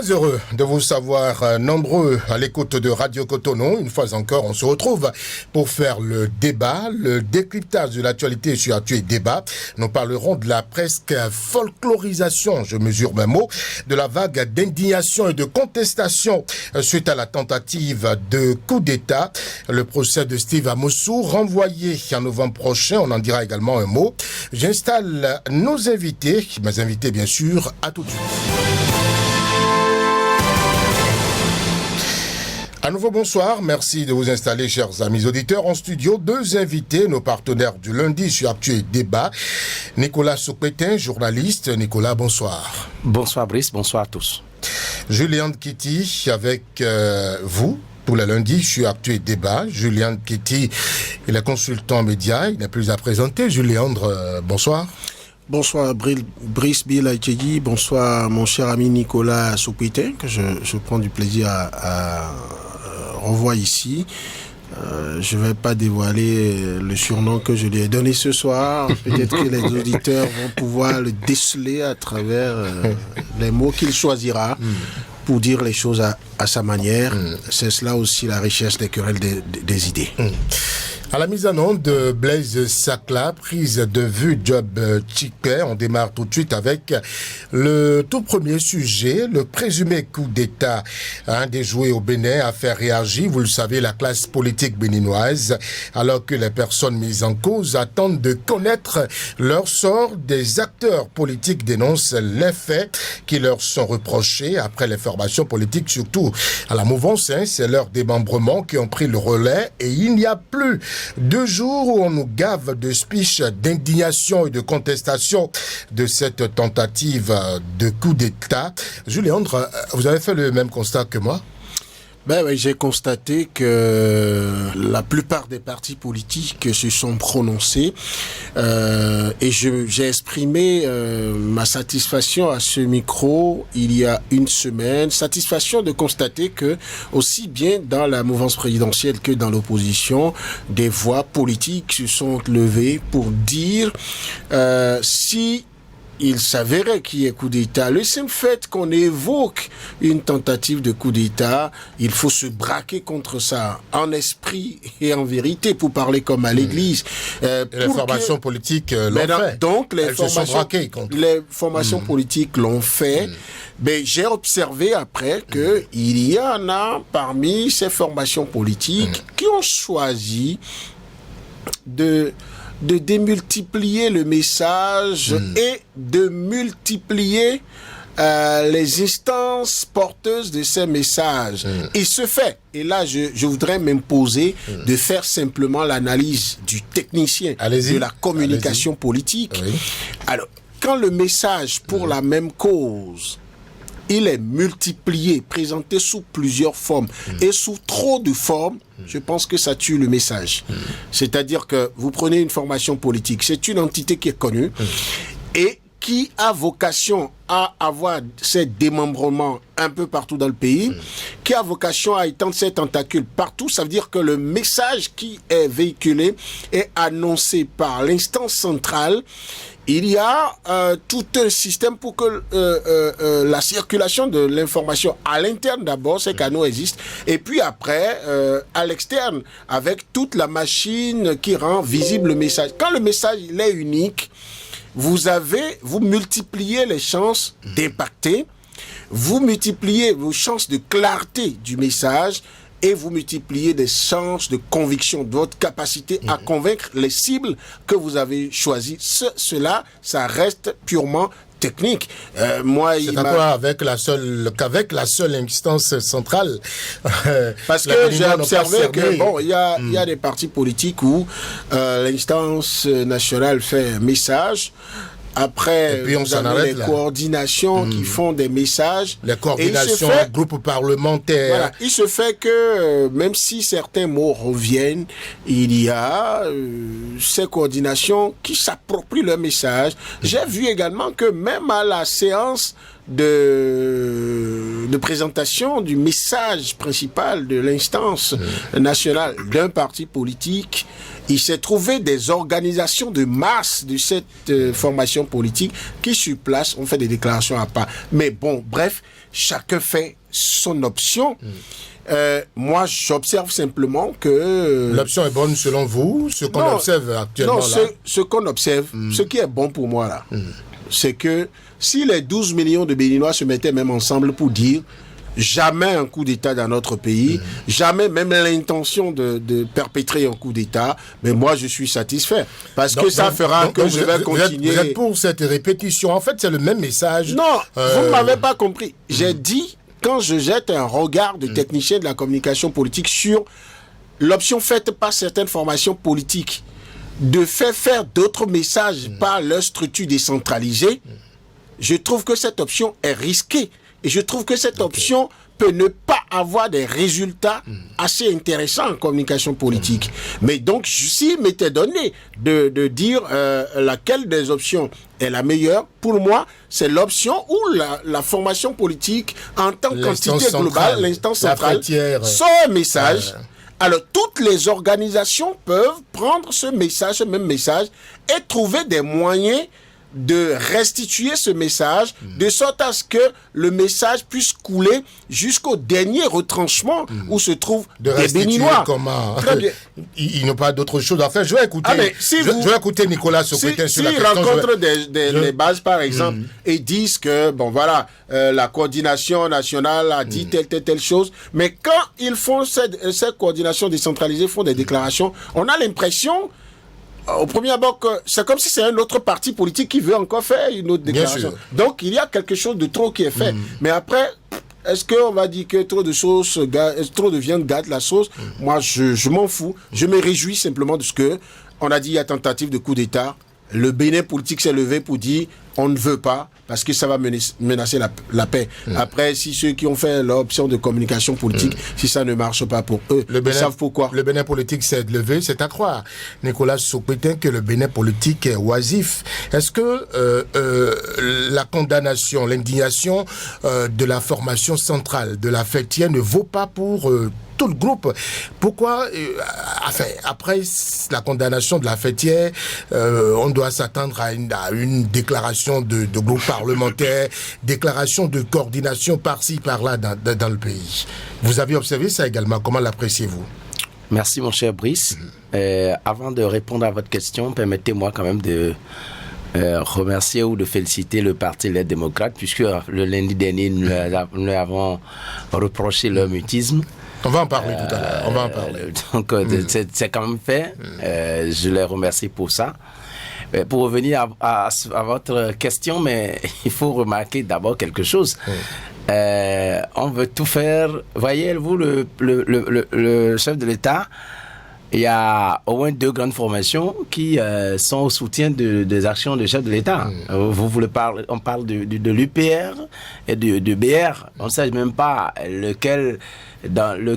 Très heureux de vous savoir nombreux à l'écoute de Radio Cotonou. Une fois encore, on se retrouve pour faire le débat, le décryptage de l'actualité sur Actu Débat. Nous parlerons de la presque folklorisation, je mesure mes mots, de la vague d'indignation et de contestation suite à la tentative de coup d'État. Le procès de Steve Amossou, renvoyé en novembre prochain, on en dira également un mot. J'installe nos invités, mes invités bien sûr, à tout de suite. À nouveau, bonsoir. Merci de vous installer, chers amis auditeurs. En studio, deux invités, nos partenaires du lundi sur Actu Débat. Nicolas Soukpetin, journaliste. Nicolas, bonsoir. Bonsoir Brice, bonsoir à tous. Julien Kitty avec vous. Pour le lundi, je suis Actu Débat. Julien Kitty, il est consultant média, il n'est plus à présenter. Julien, bonsoir. Bonsoir Brice Bielaïtchegui, bonsoir mon cher ami Nicolas Soukpetin, que je prends du plaisir à revoir ici. Je ne vais pas dévoiler le surnom que je lui ai donné ce soir. Peut-être que les auditeurs vont pouvoir le déceler à travers les mots qu'il choisira pour dire les choses à sa manière. C'est cela aussi la richesse des querelles des idées. À la mise en onde de Blaise Sakla, prise de vue Job Tchikpé, on démarre tout de suite avec le tout premier sujet, le présumé coup d'État déjoué au Bénin a fait réagir, vous le savez, la classe politique béninoise, alors que les personnes mises en cause attendent de connaître leur sort. Des acteurs politiques dénoncent les faits qui leur sont reprochés après les formations politiques, surtout à la mouvance, c'est leurs démembrements qui ont pris le relais et il n'y a plus 2 jours où on nous gave de speech d'indignation et de contestation de cette tentative de coup d'État. Juliandre, vous avez fait le même constat que moi? Ben oui, j'ai constaté que la plupart des partis politiques se sont prononcés et j'ai exprimé ma satisfaction à ce micro il y a une semaine. Satisfaction de constater que aussi bien dans la mouvance présidentielle que dans l'opposition, des voix politiques se sont levées pour dire si il s'avérait qu'il y ait coup d'État. Le simple fait qu'on évoque une tentative de coup d'État, il faut se braquer contre ça, en esprit et en vérité, pour parler comme à l'église. Les formations politiques l'ont fait. Donc, les formations politiques l'ont fait. Mais j'ai observé après que il y en a parmi ces formations politiques qui ont choisi de démultiplier le message et de multiplier les instances porteuses de ces messages. Et ce fait, et là je voudrais m'imposer de faire simplement l'analyse du technicien de la communication politique. Oui. Alors, quand le message pour la même cause il est multiplié, présenté sous plusieurs formes et sous trop de formes, je pense que ça tue le message. C'est-à-dire que vous prenez une formation politique, c'est une entité qui est connue et qui a vocation à avoir ces démembrements un peu partout dans le pays, qui a vocation à étendre ses tentacules partout. Ça veut dire que le message qui est véhiculé est annoncé par l'instance centrale. Il y a tout un système pour que la circulation de l'information à l'interne d'abord, ces canaux existent, et puis après, à l'externe, avec toute la machine qui rend visible le message. Quand le message il est unique, vous multipliez les chances d'impacter, vous multipliez vos chances de clarté du message, et vous multipliez des chances de conviction, de votre capacité à convaincre les cibles que vous avez choisies. Cela, ça reste purement technique. C'est d'accord qu'avec la seule instance centrale. Parce que j'ai observé que il y a des partis politiques où l'instance nationale fait un message. Après, vous avez les coordinations qui font des messages. Les coordinations, groupes parlementaires. Voilà. Il se fait que, même si certains mots reviennent, il y a ces coordinations qui s'approprient le message. J'ai vu également que même à la séance de présentation du message principal de l'instance nationale d'un parti politique, il s'est trouvé des organisations de masse de cette formation politique qui, sur place, ont fait des déclarations à part. Mais bon, bref, chacun fait son option. Moi, j'observe simplement que... L'option est bonne selon vous, ce qu'on observe actuellement là? Non, ce qu'on observe, ce qui est bon pour moi là, c'est que si les 12 millions de Béninois se mettaient même ensemble pour dire jamais un coup d'État dans notre pays, jamais même l'intention de perpétrer un coup d'État, mais moi je suis satisfait. Parce que ça fera que je vais continuer... Vous êtes pour cette répétition. En fait, c'est le même message. Non, vous ne m'avez pas compris. J'ai dit, quand je jette un regard de technicien de la communication politique sur l'option faite par certaines formations politiques de faire d'autres messages par leur structure décentralisée, je trouve que cette option est risquée. Et je trouve que cette option peut ne pas avoir des résultats assez intéressants en communication politique. Mais donc, s'il m'était donné de dire laquelle des options est la meilleure, pour moi, c'est l'option où la formation politique, en tant qu'entité globale, l'instance centrale, sort un message. Alors, toutes les organisations peuvent prendre ce même message, et trouver des moyens de restituer ce message, de sorte à ce que le message puisse couler jusqu'au dernier retranchement où se trouvent des Béninois. Comment? Très bien. Ils n'ont pas d'autre chose à faire. Je vais écouter, je vais écouter Nicolas Socrates sur la question. S'ils rencontrent des bases, par exemple, et disent que, bon voilà, la coordination nationale a dit telle chose, mais quand ils font cette coordination décentralisée, font des déclarations, on a l'impression... Au premier abord, c'est comme si c'est un autre parti politique qui veut encore faire une autre déclaration. Donc, il y a quelque chose de trop qui est fait. Mais après, est-ce qu'on va dire que trop de viande gâte la sauce? Moi, je m'en fous. Je me réjouis simplement de ce que on a dit, il y a tentative de coup d'État. Le Bénin politique s'est levé pour dire on ne veut pas parce que ça va menacer la paix. Après, si ceux qui ont fait l'option de communication politique, si ça ne marche pas pour eux, ils savent pourquoi. Le Bénin politique s'est levé, c'est à croire, Nicolas Socrates, que le Bénin politique est oisif. Est-ce que la condamnation, l'indignation de la formation centrale de la fêtière ne vaut pas pour... tout le groupe? Pourquoi après la condamnation de la fêtière, on doit s'attendre à une déclaration de groupe parlementaire, déclaration de coordination par-ci, par-là dans le pays? Vous avez observé ça également, comment l'appréciez-vous? Merci mon cher Brice. Avant de répondre à votre question, permettez-moi quand même de remercier ou de féliciter le Parti Les Démocrates, puisque le lundi dernier, nous avons reproché leur mutisme. On va en parler tout à l'heure. On va en parler. Donc, c'est quand même fait. Je les remercie pour ça. Pour revenir à votre question, mais il faut remarquer d'abord quelque chose. On veut tout faire. Voyez-vous, le chef de l'État, il y a au moins 2 grandes formations qui sont au soutien des actions du chef de l'État. On parle de l'UPR et de BR. On ne sait même pas dans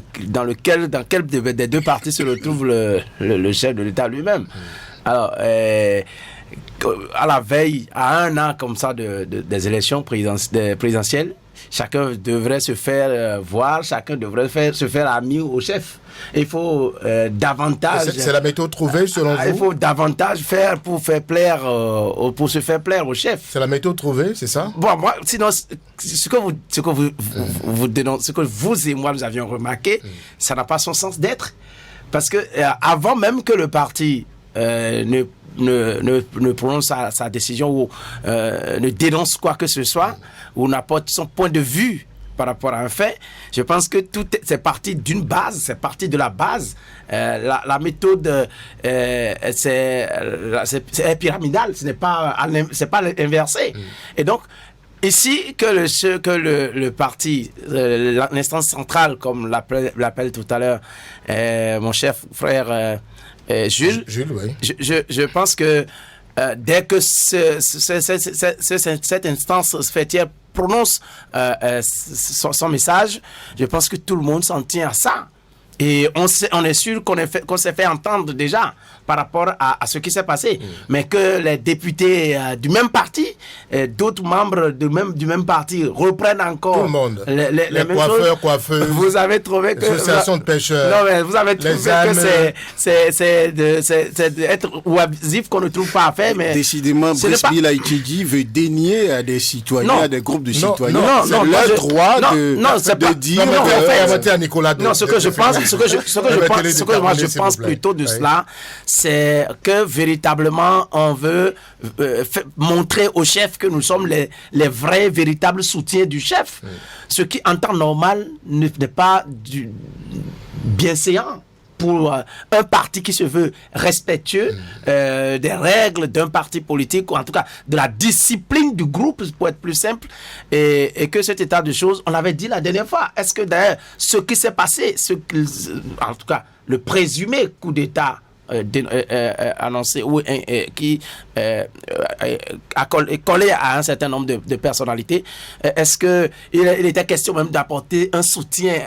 quel des 2 partis se retrouve le chef de l'État lui-même. Alors, à la veille, à 1 an comme ça des élections présidentielles, chacun devrait se faire voir, chacun devrait se faire ami au chef. Il faut davantage... C'est la méthode trouvée selon vous? Il faut davantage faire pour se faire plaire au chef. C'est la méthode trouvée, c'est ça? Bon, moi, sinon, ce que vous et moi nous avions remarqué, ça n'a pas son sens d'être. Parce que avant même que le parti ne prononce sa décision ou ne dénonce quoi que ce soit, ou n'apporte son point de vue par rapport à un fait, je pense que c'est parti d'une base, c'est parti de la base. La méthode c'est pyramidal, c'est pas inversé. Et donc ici que le parti, l'instance centrale, comme l'appelle tout à l'heure mon chef frère Jules, oui. Je pense que dès que cette instance fêtière prononce son message, je pense que tout le monde s'en tient à ça. Et on est sûr qu'on s'est fait entendre déjà par rapport à ce qui s'est passé. Mais que les députés du même parti, d'autres membres du même parti reprennent encore... Tout le monde. Les coiffeurs. Vous avez trouvé que... L'association de pêcheurs. Non, mais vous avez trouvé que c'est d'être oisif qu'on ne trouve pas à faire. Mais décidément, Brice Bilaïtidi veut dénier à des citoyens, à des groupes de citoyens. Non, c'est leur droit de dire... Non, ce que je pense, je pense plutôt de cela, c'est que véritablement on veut montrer au chef que nous sommes les vrais, véritables soutiens du chef. Ce qui en temps normal n'est pas bienséant pour un parti qui se veut respectueux des règles d'un parti politique, ou en tout cas de la discipline du groupe, pour être plus simple, et que cet état de choses, on l'avait dit la dernière fois. Est-ce que d'ailleurs ce qui s'est passé, en tout cas le présumé coup d'État annoncé ou qui a collé à un certain nombre de personnalités, est-ce que il était question même d'apporter un soutien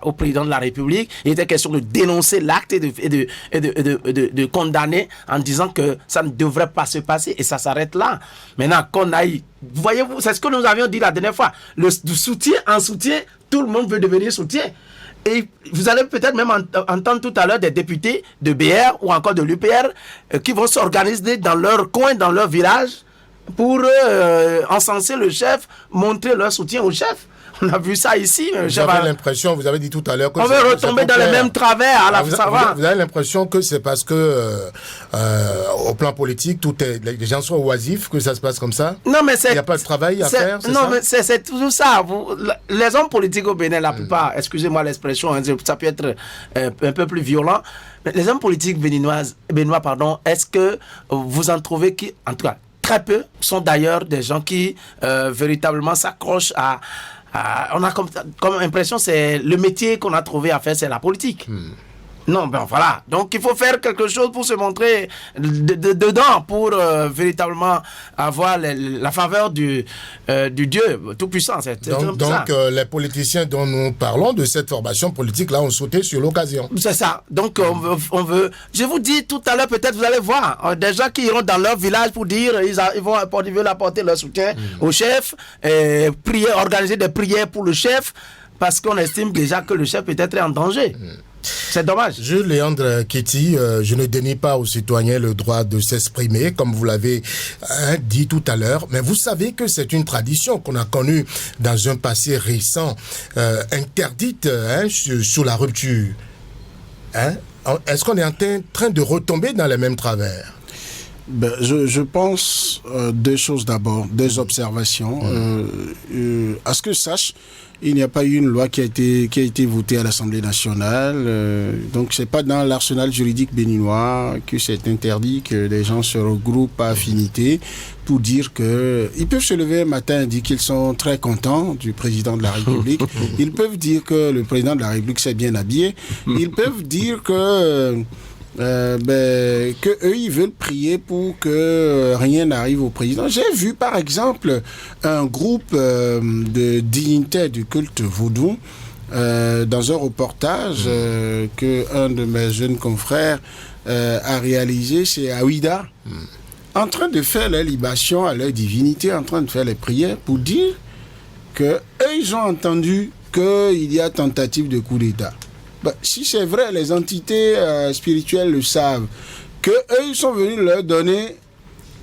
au président de la République? Il était question de dénoncer l'acte et de condamner en disant que ça ne devrait pas se passer, et ça s'arrête là. Maintenant qu'on aille, voyez-vous, c'est ce que nous avions dit la dernière fois, du soutien en soutien, tout le monde veut devenir soutien. Et vous allez peut-être même entendre tout à l'heure des députés de BR ou encore de l'UPR qui vont s'organiser dans leur coin, dans leur village, pour encenser le chef, montrer leur soutien au chef. On a vu ça ici. Vous avez l'impression, vous avez dit tout à l'heure que on veut retomber dans les mêmes travers. Vous avez l'impression que c'est parce que au plan politique, les gens sont oisifs que ça se passe comme ça? Non, mais il n'y a pas de travail à faire, c'est non, ça? Mais c'est toujours ça. Les hommes politiques au Bénin, la plupart, excusez-moi l'expression, ça peut être un peu plus violent, mais les hommes politiques béninois, est-ce que vous en trouvez qui, en tout cas, très peu, sont d'ailleurs des gens qui véritablement s'accrochent à... on a comme impression, c'est le métier qu'on a trouvé à faire, c'est la politique. Non, ben voilà. Donc il faut faire quelque chose pour se montrer dedans, pour véritablement avoir la faveur du Dieu tout-puissant. Donc les politiciens dont nous parlons de cette formation politique-là ont sauté sur l'occasion. C'est ça. Donc on veut... Je vous dis tout à l'heure, peut-être vous allez voir des gens qui iront dans leur village pour dire ils veulent apporter leur soutien au chef, organiser des prières pour le chef, parce qu'on estime déjà que le chef peut-être est en danger. C'est dommage. Jules Léandre Kéti, je ne dénie pas aux citoyens le droit de s'exprimer, comme vous l'avez dit tout à l'heure, mais vous savez que c'est une tradition qu'on a connue dans un passé récent, interdite sur la rupture. Est-ce qu'on est en train de retomber dans les mêmes travers? Je pense deux choses d'abord, deux observations. À ce que je sache, il n'y a pas eu une loi qui a été votée à l'Assemblée nationale. Donc c'est pas dans l'arsenal juridique béninois que c'est interdit que les gens se regroupent à affinité pour dire que ils peuvent se lever un matin et dire qu'ils sont très contents du président de la République. Ils peuvent dire que le président de la République s'est bien habillé. Ils peuvent dire que eux ils veulent prier pour que rien n'arrive au président. J'ai vu par exemple un groupe de dignitaires du culte vaudou dans un reportage que un de mes jeunes confrères a réalisé chez Aouida, en train de faire la libation à leur divinité, en train de faire les prières pour dire que eux ils ont entendu qu'il y a tentative de coup d'État. Si c'est vrai, les entités spirituelles le savent, que eux ils sont venus leur donner,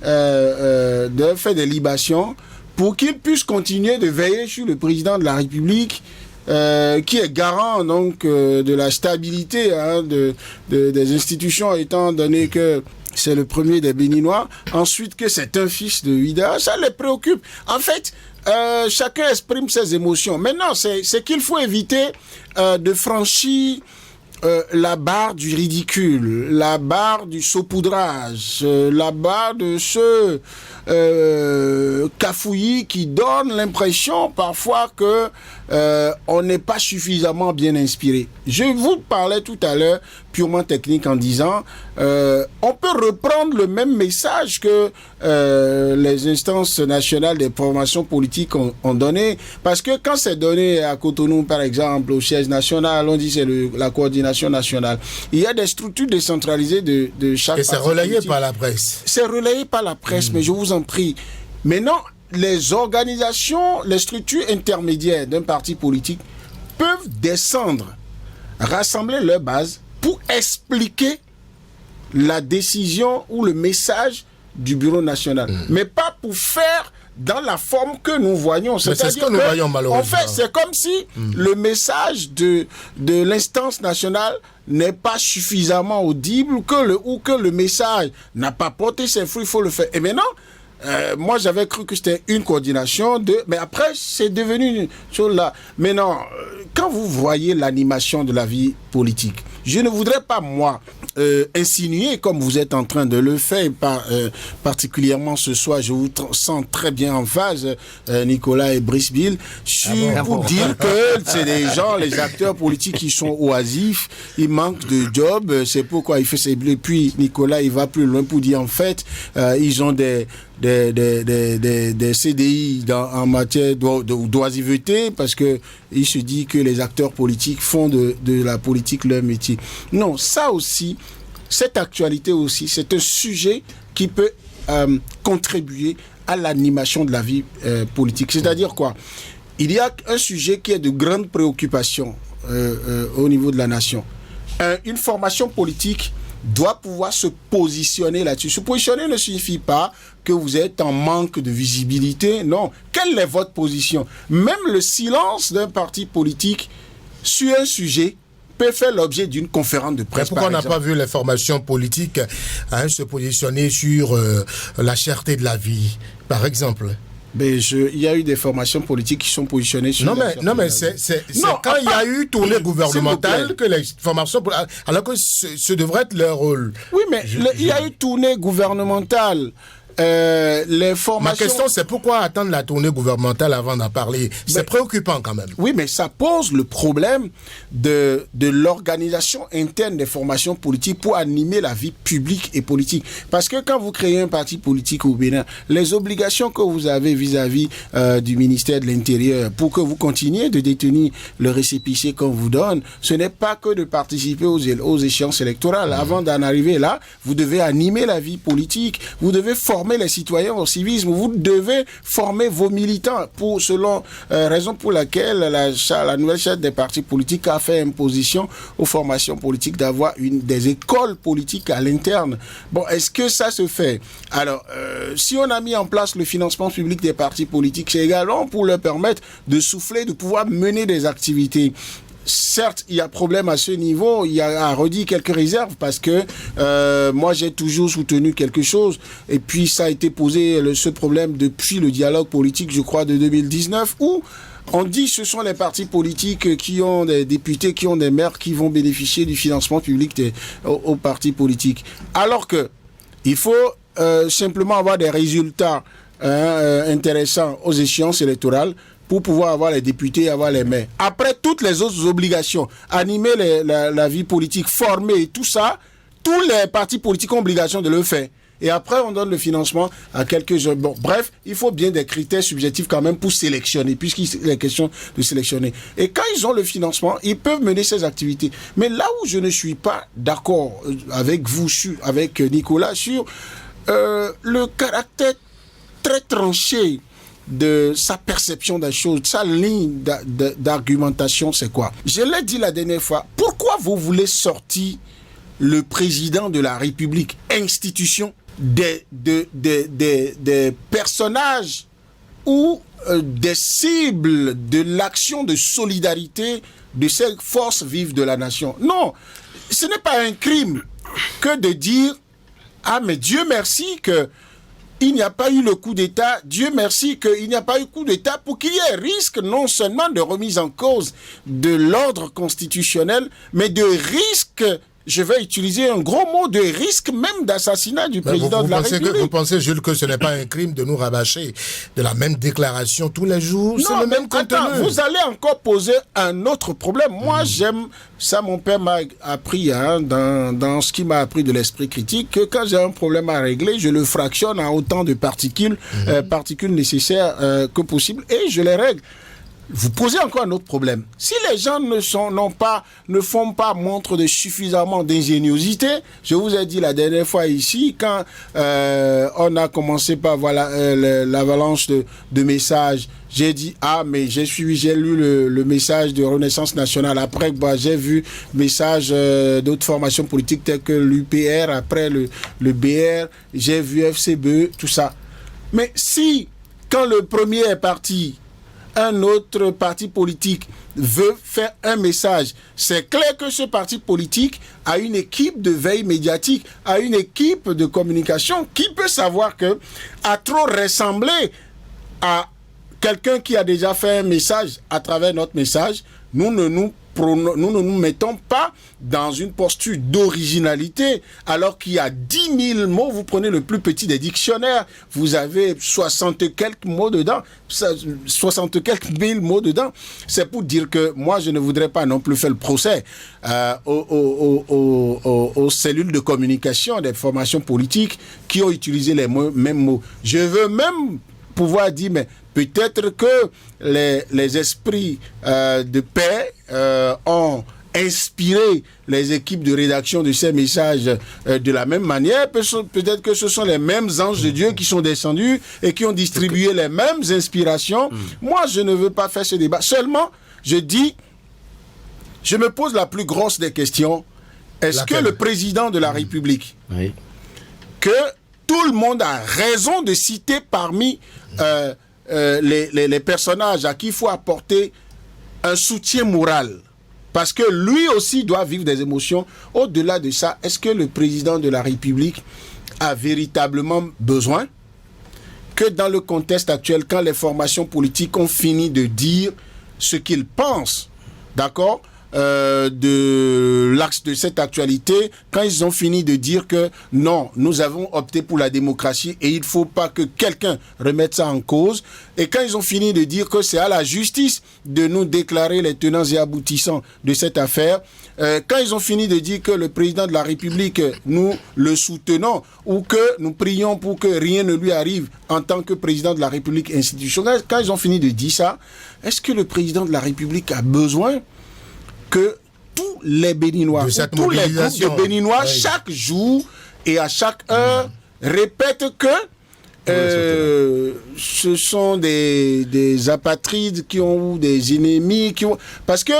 de faire des libations pour qu'ils puissent continuer de veiller sur le président de la République, qui est garant donc de la stabilité des institutions, étant donné que c'est le premier des Béninois, ensuite que c'est un fils de Ouida, ça les préoccupe. En fait, chacun exprime ses émotions. Maintenant, c'est qu'il faut éviter de franchir la barre du ridicule, la barre du saupoudrage, la barre de ce cafouillis qui donne l'impression parfois que on n'est pas suffisamment bien inspiré. Je vous parlais tout à l'heure purement technique en disant on peut reprendre le même message que les instances nationales des formations politiques ont donné, parce que quand c'est donné à Cotonou par exemple au siège national, on dit c'est la coordination nationale, il y a des structures décentralisées de chaque et c'est relayé par la presse. C'est relayé par la presse, mais je vous en prie. Maintenant, les organisations, les structures intermédiaires d'un parti politique peuvent descendre, rassembler leur base pour expliquer la décision ou le message du bureau national. Mais pas pour faire dans la forme que nous voyons. C'est ce que nous voyons malheureusement. En fait, c'est comme si le message de l'instance nationale n'est pas suffisamment audible ou que le message n'a pas porté ses fruits, il faut le faire. Et maintenant, moi j'avais cru que c'était une coordination mais après c'est devenu une chose là. Maintenant, quand vous voyez l'animation de la vie politique, je ne voudrais pas moi insinuer comme vous êtes en train de le faire, particulièrement ce soir, je vous sens très bien en phase, Nicolas et Brice Bill, pour dire que c'est des gens, les acteurs politiques qui sont oisifs, ils manquent de job, c'est pourquoi il fait ses... Et puis Nicolas il va plus loin pour dire en fait ils ont des CDI en matière d'oisiveté, parce que il se dit que les acteurs politiques font de la politique leur métier. Non, ça aussi, cette actualité aussi, c'est un sujet qui peut contribuer à l'animation de la vie politique. C'est-à-dire quoi? Il y a un sujet qui est de grande préoccupation au niveau de la nation. Une formation politique doit pouvoir se positionner là-dessus. Se positionner ne signifie pas que vous êtes en manque de visibilité. Non. Quelle est votre position? Même le silence d'un parti politique sur un sujet peut faire l'objet d'une conférence de presse. Pourquoi on n'a pas vu les formations politiques se positionner sur la cherté de la vie, par exemple? Mais il y a eu des formations politiques qui sont positionnées sur... Non, mais c'est quand il y a eu tournée gouvernementale que les formations... Alors que ce devrait être leur rôle. Oui, mais il y a eu tournée gouvernementale. Les formations... Ma question, c'est pourquoi attendre la tournée gouvernementale avant d'en parler? C'est préoccupant quand même. Oui, mais ça pose le problème de l'organisation interne des formations politiques pour animer la vie publique et politique. Parce que quand vous créez un parti politique au Bénin, les obligations que vous avez vis-à-vis du ministère de l'Intérieur pour que vous continuiez de détenir le récépissé qu'on vous donne, ce n'est pas que de participer aux échéances électorales. Avant d'en arriver là, vous devez animer la vie politique, vous devez former les citoyens au civisme, vous devez former vos militants raison pour laquelle la nouvelle charte des partis politiques a fait imposition aux formations politiques d'avoir des écoles politiques à l'interne. Bon, est-ce que ça se fait? Alors, si on a mis en place le financement public des partis politiques, c'est également pour leur permettre de souffler, de pouvoir mener des activités. Certes, il y a problème à ce niveau, il y a redit quelques réserves parce que moi j'ai toujours soutenu quelque chose et puis ça a été posé ce problème depuis le dialogue politique, je crois, de 2019 où on dit que ce sont les partis politiques qui ont des députés, qui ont des maires qui vont bénéficier du financement public aux partis politiques. Alors que il faut simplement avoir des résultats intéressants aux échéances électorales pour pouvoir avoir les députés, avoir les maires. Après toutes les autres obligations, animer la vie politique, former et tout ça, tous les partis politiques ont obligation de le faire. Et après, on donne le financement à quelques jeunes. Bon, bref, il faut bien des critères subjectifs quand même pour sélectionner, puisqu'il est question de sélectionner. Et quand ils ont le financement, ils peuvent mener ces activités. Mais là où je ne suis pas d'accord avec vous, avec Nicolas, sur le caractère très tranché de sa perception des choses, sa ligne d'argumentation, c'est quoi? Je l'ai dit la dernière fois, pourquoi vous voulez sortir le président de la République, institution, des personnages ou des cibles de l'action de solidarité de ces forces vives de la nation? Non, ce n'est pas un crime que de dire « Ah, mais Dieu merci que il n'y a pas eu le coup d'État, Dieu merci qu'il n'y a pas eu coup d'État pour qu'il y ait risque non seulement de remise en cause de l'ordre constitutionnel, mais de risque je vais utiliser un gros mot, de risque même d'assassinat du président de la République. Vous pensez, Jules, que ce n'est pas un crime de nous rabâcher de la même déclaration tous les jours? C'est le même contenu. Attends, vous allez encore poser un autre problème. Moi, j'aime ça. Mon père m'a appris, dans ce qui m'a appris de l'esprit critique, que quand j'ai un problème à régler, je le fractionne en autant de particules nécessaires que possible, et je les règle. Vous posez encore un autre problème. Si les gens ne font pas montre de suffisamment d'ingéniosité, je vous ai dit la dernière fois ici, quand on a commencé par l'avalanche de messages, j'ai dit, mais j'ai lu le message de Renaissance Nationale. Après, j'ai vu message d'autres formations politiques telles que l'UPR, après le BR, j'ai vu FCBE, tout ça. Mais si, quand le premier est parti, un autre parti politique veut faire un message, c'est clair que ce parti politique a une équipe de veille médiatique, a une équipe de communication qui peut savoir que, à trop ressembler à quelqu'un qui a déjà fait un message à travers notre message, nous ne nous mettons pas dans une posture d'originalité, alors qu'il y a 10 000 mots. Vous prenez le plus petit des dictionnaires, vous avez 60 quelques mots dedans, 60 quelques mille mots dedans. C'est pour dire que moi, je ne voudrais pas non plus faire le procès aux cellules de communication des formations politiques qui ont utilisé les mêmes mots. Je veux même pouvoir dire, mais peut-être que les esprits de paix ont inspiré les équipes de rédaction de ces messages de la même manière. Peut-être que ce sont les mêmes anges de Dieu qui sont descendus et qui ont distribué les mêmes inspirations. Moi, je ne veux pas faire ce débat. Seulement, je me pose la plus grosse des questions. Est-ce que le président de la République, que tout le monde a raison de citer parmi les personnages à qui il faut apporter un soutien moral, parce que lui aussi doit vivre des émotions. Au-delà de ça, est-ce que le président de la République a véritablement besoin que dans le contexte actuel, quand les formations politiques ont fini de dire ce qu'ils pensent, d'accord, de l'axe de cette actualité, quand ils ont fini de dire que non, nous avons opté pour la démocratie et il ne faut pas que quelqu'un remette ça en cause, et quand ils ont fini de dire que c'est à la justice de nous déclarer les tenants et aboutissants de cette affaire, quand ils ont fini de dire que le président de la République, nous le soutenons, ou que nous prions pour que rien ne lui arrive en tant que président de la République institutionnelle, quand ils ont fini de dire ça, est-ce que le président de la République a besoin que tous les Béninois, tous les groupes de Béninois, chaque jour et à chaque heure, répètent que ce sont des apatrides ou des ennemis parce que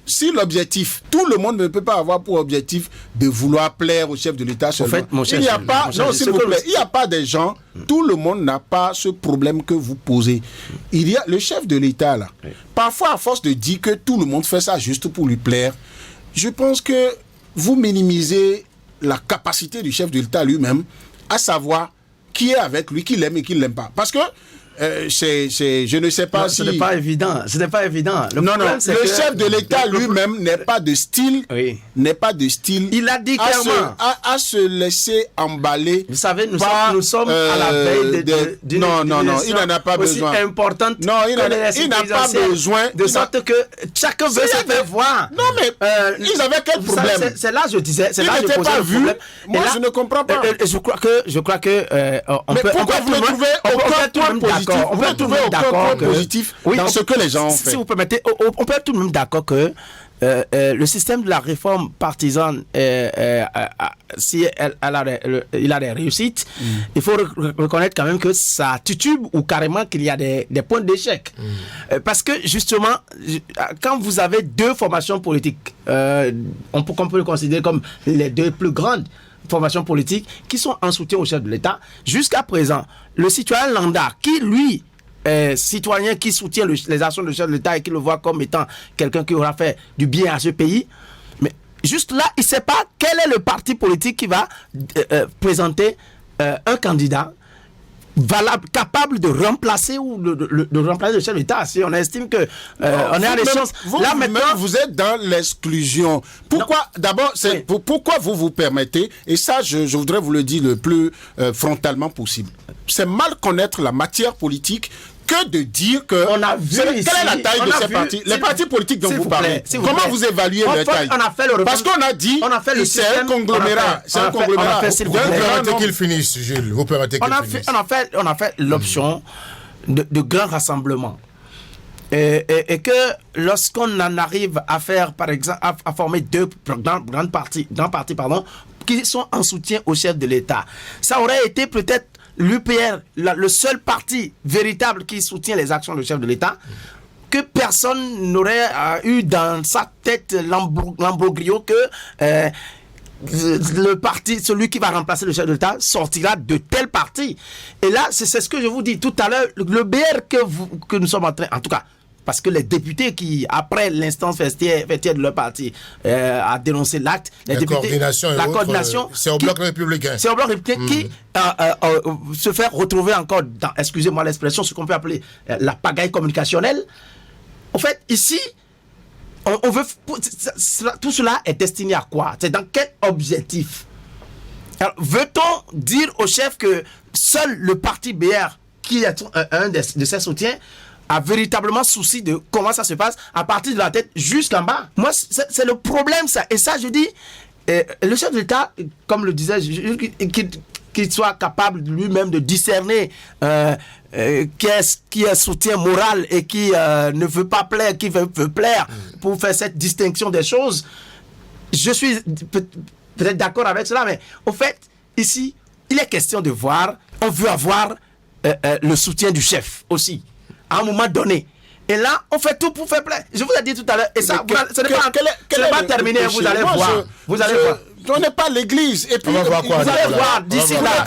si l'objectif, tout le monde ne peut pas avoir pour objectif de vouloir plaire au chef de l'État seulement. En fait, il n'y a pas, s'il vous plaît, il n'y a pas des gens, tout le monde n'a pas ce problème que vous posez. Il y a le chef de l'État là. Parfois, à force de dire que tout le monde fait ça juste pour lui plaire, je pense que vous minimisez la capacité du chef de l'État lui-même à savoir qui est avec lui, qui l'aime et qui ne l'aime pas. Parce que je ne sais pas si... Ce n'est pas évident. Le chef de l'État lui-même n'est pas de style. N'est pas de style. Il a dit clairement. À se laisser emballer. Vous savez, nous sommes à la veille d'une non, il n'en a pas besoin. Importante. Non, il n'a pas besoin. De sorte que chacun veut se faire voir. Non, mais ils avaient quel problème? C'est là je disais. C'est là je posais pas le problème. Moi, je ne comprends pas. Je crois que mais pourquoi vous ne trouvez aucun point positif? On peut trouver aucun point positif dans ce que les gens ont fait. Si vous permettez, on peut être tout de même d'accord que le système de la réforme partisane, si il a des réussites, il faut reconnaître quand même que ça titube ou carrément qu'il y a des points d'échec. Parce que justement, quand vous avez deux formations politiques, on peut le considérer comme les deux plus grandes formations politiques qui sont en soutien au chef de l'État, jusqu'à présent, le citoyen lambda qui, lui, citoyen qui soutient les actions du chef de l'État et qui le voit comme étant quelqu'un qui aura fait du bien à ce pays, mais juste là, il ne sait pas quel est le parti politique qui va présenter un candidat valable, capable de remplacer ou de remplacer le chef d'État. Si on estime que on est à l'échéance. Là maintenant, vous êtes dans l'exclusion. Pourquoi d'abord, pourquoi vous vous permettez, et ça je voudrais vous le dire le plus frontalement possible. C'est mal connaître la matière politique que de dire que... On a vu quelle est la taille de ces partis? Les partis politiques dont vous parlez, comment vous évaluez leur taille? On a fait le Parce qu'on a dit que c'est un conglomérat. C'est un conglomérat. Vous permettez qu'il finisse, Jules. Vous permettez qu'il finisse. On a fait l'option de grands rassemblements. Et que lorsqu'on en arrive à faire, par exemple, à former deux grands partis, qui sont en soutien au chef de l'État, ça aurait été peut-être l'UPR, le seul parti véritable qui soutient les actions du chef de l'État, que personne n'aurait eu dans sa tête l'embroglio que le parti, celui qui va remplacer le chef de l'État, sortira de tel parti. Et là, c'est ce que je vous dis tout à l'heure, le BR que nous sommes en train, en tout cas, parce que les députés qui, après l'instance fêtière de leur parti, a dénoncé l'acte, la coordination, c'est au bloc républicain. C'est au bloc républicain qui se fait retrouver encore dans, excusez-moi l'expression, ce qu'on peut appeler la pagaille communicationnelle. En fait, ici, on veut, tout cela est destiné à quoi? C'est dans quel objectif? Alors, veut-on dire au chef que seul le parti BR, qui est un de ses soutiens, a véritablement souci de comment ça se passe à partir de la tête jusqu'en bas? Moi, c'est le problème, ça. Et ça, je dis, le chef de l'État, comme le disais, qu'il soit capable lui-même de discerner qui est soutien moral et qui ne veut pas plaire, qui veut plaire, pour faire cette distinction des choses. Je suis peut-être d'accord avec cela, mais au fait, ici, il est question de voir, on veut avoir le soutien du chef aussi, à un moment donné. Et là, on fait tout pour faire plaisir. Je vous ai dit tout à l'heure, et ça, ce n'est pas terminé, vous allez voir. Vous allez voir. On n'est pas l'église. Et puis, vous allez voir, d'ici là,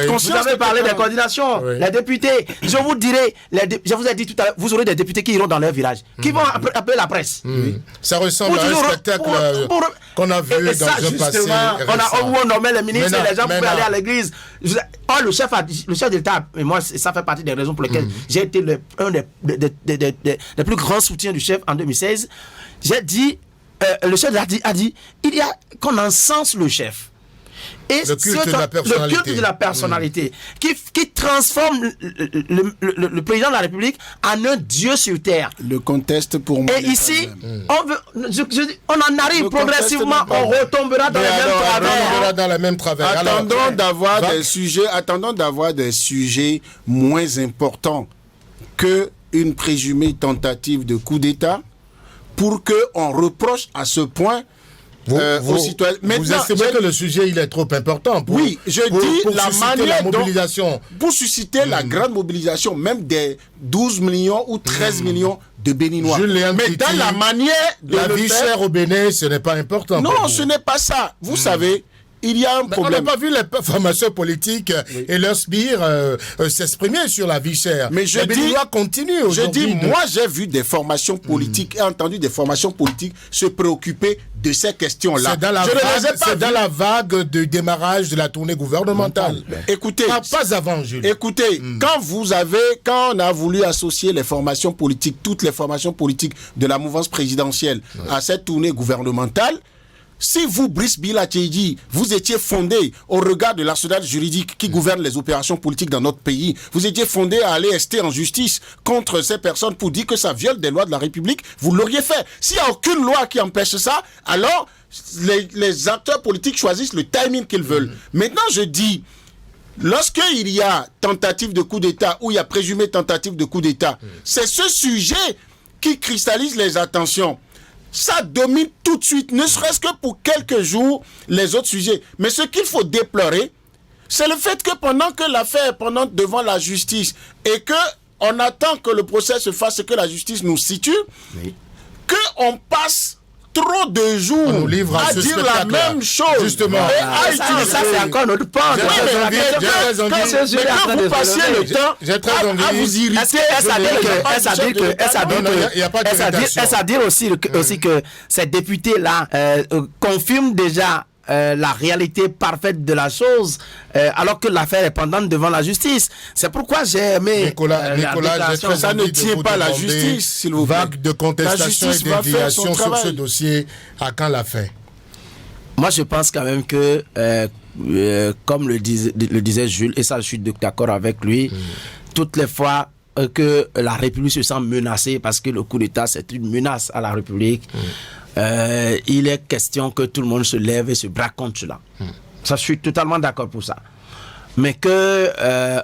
vous avez parlé des coordinations, les députés. Je vous dirai, je vous ai dit tout à l'heure, vous aurez des députés qui iront dans leur village, qui vont appeler la presse. Ça ressemble à un spectacle qu'on a vu dans un passé récent. Où on nommait les ministres et les gens pouvaient aller à l'église. Le chef de l'État, et moi, ça fait partie des raisons pour lesquelles j'ai été un des plus grands soutiens du chef en 2016. J'ai dit, le chef a dit, il y a qu'on encense le chef. Et le culte de la personnalité, qui transforme le président de la République en un dieu sur terre. Le conteste pour moi. Et ici, on en arrive progressivement, on retombera dans les mêmes travers. Attendons d'avoir des sujets moins importants que une présumée tentative de coup d'État pour qu'on reproche à ce point aux citoyens. Vous estimez que le sujet il est trop important pour, oui, je dis la manière la mobilisation. Pour susciter la grande mobilisation, même des 12 millions ou 13 millions de Béninois. Mais dans la manière de la vie chère au Bénin, ce n'est pas important. Non, ce n'est pas ça. Vous savez, il y a un problème. On n'a pas vu les formations politiques et leurs sbires s'exprimer sur la vie chère. Mais je dis, continue aujourd'hui. Moi j'ai vu des formations politiques et entendu des formations politiques se préoccuper de ces questions-là. C'est dans la vague de démarrage de la tournée gouvernementale. Écoutez, pas avant, Jules. Écoutez, quand on a voulu associer les formations politiques, toutes les formations politiques de la mouvance présidentielle à cette tournée gouvernementale, si vous, Brice Bila Tcheidji, vous étiez fondé au regard de l'arsenal juridique qui gouverne les opérations politiques dans notre pays, vous étiez fondé à aller ester en justice contre ces personnes pour dire que ça viole des lois de la République, vous l'auriez fait. S'il n'y a aucune loi qui empêche ça, alors les acteurs politiques choisissent le timing qu'ils veulent. Maintenant, je dis, lorsqu'il y a tentative de coup d'État ou il y a présumé tentative de coup d'État, c'est ce sujet qui cristallise les attentions. Ça domine tout de suite, ne serait-ce que pour quelques jours, les autres sujets. Mais ce qu'il faut déplorer, c'est le fait que pendant que l'affaire est pendante devant la justice et qu'on attend que le procès se fasse et que la justice nous situe, qu'on passe trop de jours à dire la même chose. Justement. Ça, c'est encore notre point. Quand vous passiez le temps à vous irriter, est-ce à dire aussi que ces députés-là confirment déjà la réalité parfaite de la chose, alors que l'affaire est pendante devant la justice. C'est pourquoi j'ai aimé Nicolas, ça ne tient pas la justice, s'il vous plaît. Vague de contestation et d'indignation sur ce dossier, à quand la fin? Moi, je pense quand même que, comme le disait Jules, et ça, je suis d'accord avec lui, toutes les fois que la République se sent menacée, parce que le coup d'État, c'est une menace à la République, il est question que tout le monde se lève et se braque contre cela. Ça, je suis totalement d'accord pour ça. Mais que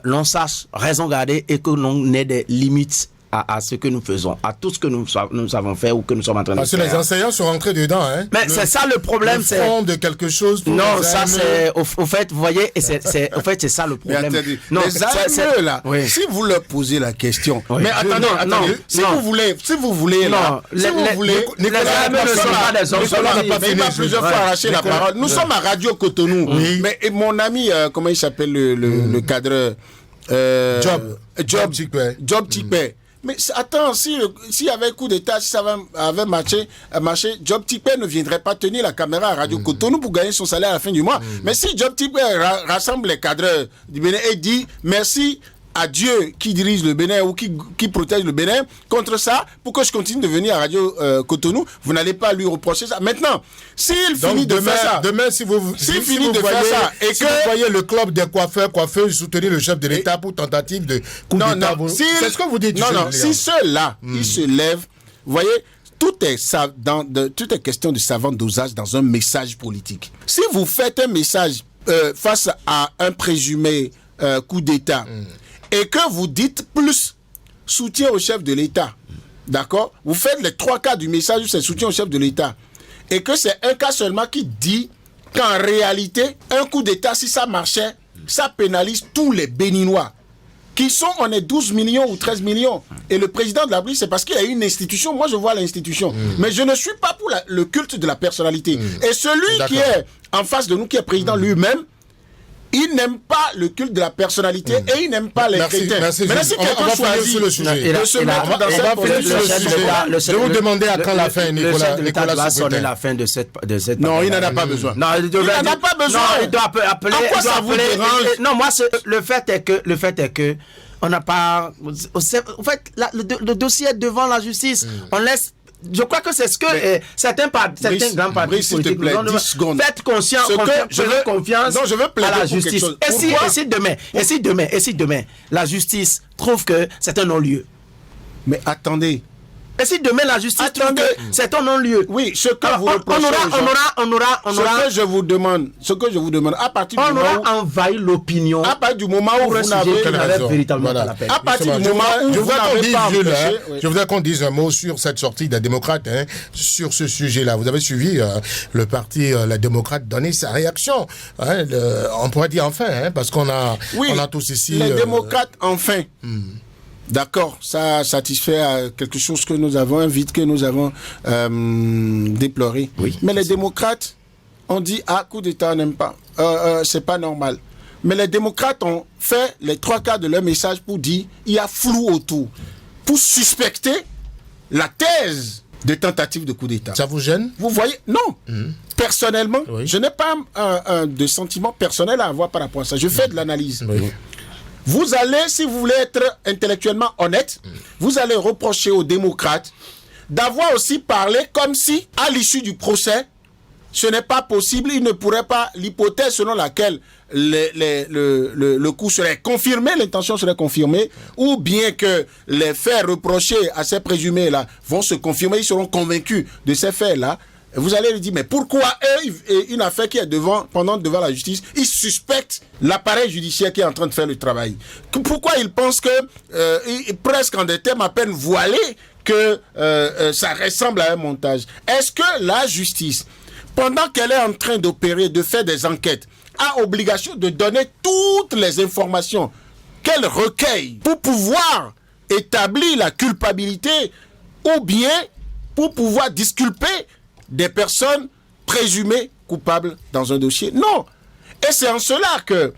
l'on sache raison garder et que l'on ait des limites à ce que nous faisons, à tout ce que nous avons fait ou que nous sommes en train de faire. Parce que les enseignants sont rentrés dedans. Hein. Mais c'est ça le problème. Le fond de quelque chose. Non, ça c'est au fait, vous voyez, et c'est au fait c'est ça le problème. Mais non, les AME là, oui. Si vous leur posez la question, mais attendez, si vous voulez, là, si vous voulez, Nicolas ne sont pas des hommes. Il m'a plusieurs fois arraché la parole. Nous sommes à Radio Cotonou, mais mon ami, comment il s'appelle le cadreur, Job Tikpé. Mais attends, s'il y avait un coup d'État, si ça avait marché, Job Tikpé ne viendrait pas tenir la caméra à Radio Cotonou pour gagner son salaire à la fin du mois. Mais si Job Tikpé rassemble les cadres du Bénin et dit merci à Dieu qui dirige le Bénin ou qui protège le Bénin contre ça, pour que je continue de venir à Radio Cotonou, vous n'allez pas lui reprocher ça. Maintenant, s'il finit de faire ça... Demain, si vous voyez le club des coiffeuses soutenir le chef de l'État pour tentative de coup d'État, c'est ce que vous dites. Non, si ceux-là, ils se lèvent, vous voyez... Tout est question de savant dosage dans un message politique. Si vous faites un message face à un présumé coup d'État et que vous dites plus soutien au chef de l'État, d'accord? Vous faites les 3 cas du message où c'est soutien au chef de l'État et que c'est un cas seulement qui dit qu'en réalité, un coup d'État, si ça marchait, ça pénalise tous les Béninois. On est 12 millions ou 13 millions. Et le président de la République, c'est parce qu'il y a une institution. Moi, je vois l'institution. Mais je ne suis pas pour le culte de la personnalité. Et celui qui est en face de nous, qui est président lui-même, il n'aime pas le culte de la personnalité et il n'aime pas les chrétiens. Maintenant, si quelqu'un choisit de se mettre dans cette position, je vais vous demander à quand la fin, Nicolas. Nicolas va sonner la fin de cette. Non, il n'en a pas besoin. Non, il n'en a pas besoin. Il doit appeler. À quoi ça vous dérange? Non, moi, le fait est que on n'a pas. En fait, le dossier est devant la justice. On laisse. Je crois que c'est ce que certains grands partis politiques faites confiance à la justice. Et si demain, la justice trouve que c'est un non-lieu. Mais attendez. Et si demain la justice trouve que c'est un non-lieu. Oui, ce que vous reprochez ce que je vous demande, à partir du moment où... On aura envahi l'opinion. À partir du moment où vous n'avez véritablement pas la peine. À partir du moment où vous n'avez pas empêché... Je voudrais qu'on dise un mot sur cette sortie des démocrates, sur ce sujet-là. Vous avez suivi le parti, la démocrate, donner sa réaction. On pourrait dire enfin, parce qu'on a tous ici... Les démocrates, enfin... D'accord, ça satisfait quelque chose que nous avons, un vide que nous avons déploré. Oui. Mais les démocrates ont dit, coup d'État, on n'aime pas. C'est pas normal. Mais les démocrates ont fait les 3 quarts de leur message pour dire, il y a flou autour. Pour suspecter la thèse de tentative de coup d'État. Ça vous gêne? Vous voyez? Non. Personnellement, je n'ai pas de sentiment personnel à avoir par rapport à ça. Je fais de l'analyse. Oui. Vous allez, si vous voulez être intellectuellement honnête, vous allez reprocher aux démocrates d'avoir aussi parlé comme si, à l'issue du procès, ce n'est pas possible, il ne pourrait pas, l'hypothèse selon laquelle le coup serait confirmé, l'intention serait confirmée, ou bien que les faits reprochés à ces présumés-là vont se confirmer, ils seront convaincus de ces faits-là. Vous allez lui dire, mais pourquoi une affaire qui est devant la justice, ils suspectent l'appareil judiciaire qui est en train de faire le travail? Pourquoi ils pensent que, presque en des termes à peine voilés, que ça ressemble à un montage? Est-ce que la justice, pendant qu'elle est en train d'opérer, de faire des enquêtes, a obligation de donner toutes les informations qu'elle recueille pour pouvoir établir la culpabilité ou bien pour pouvoir disculper des personnes présumées coupables dans un dossier? Non. Et c'est en cela que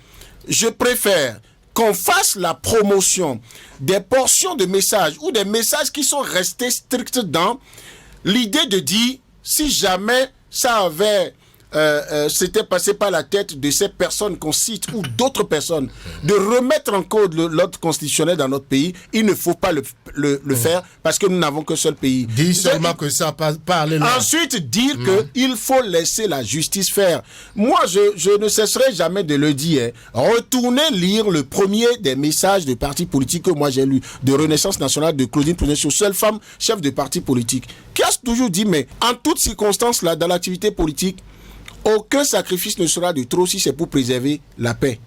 je préfère qu'on fasse la promotion des portions de messages ou des messages qui sont restés stricts dans l'idée de dire, si jamais ça avait s'était passé par la tête de ces personnes qu'on cite ou d'autres personnes de remettre en cause l'ordre constitutionnel dans notre pays, il ne faut pas le faire parce que nous n'avons qu'un seul pays. Dis seulement que ça parle là. Ensuite, dire qu'il faut laisser la justice faire. Moi, je ne cesserai jamais de le dire. Retournez lire le premier des messages de partis politiques que moi j'ai lu, de Renaissance nationale de Claudine Pounet-Sur, seule femme chef de parti politique, qui a toujours dit, mais en toutes circonstances là, dans l'activité politique, aucun sacrifice ne sera de trop si c'est pour préserver la paix.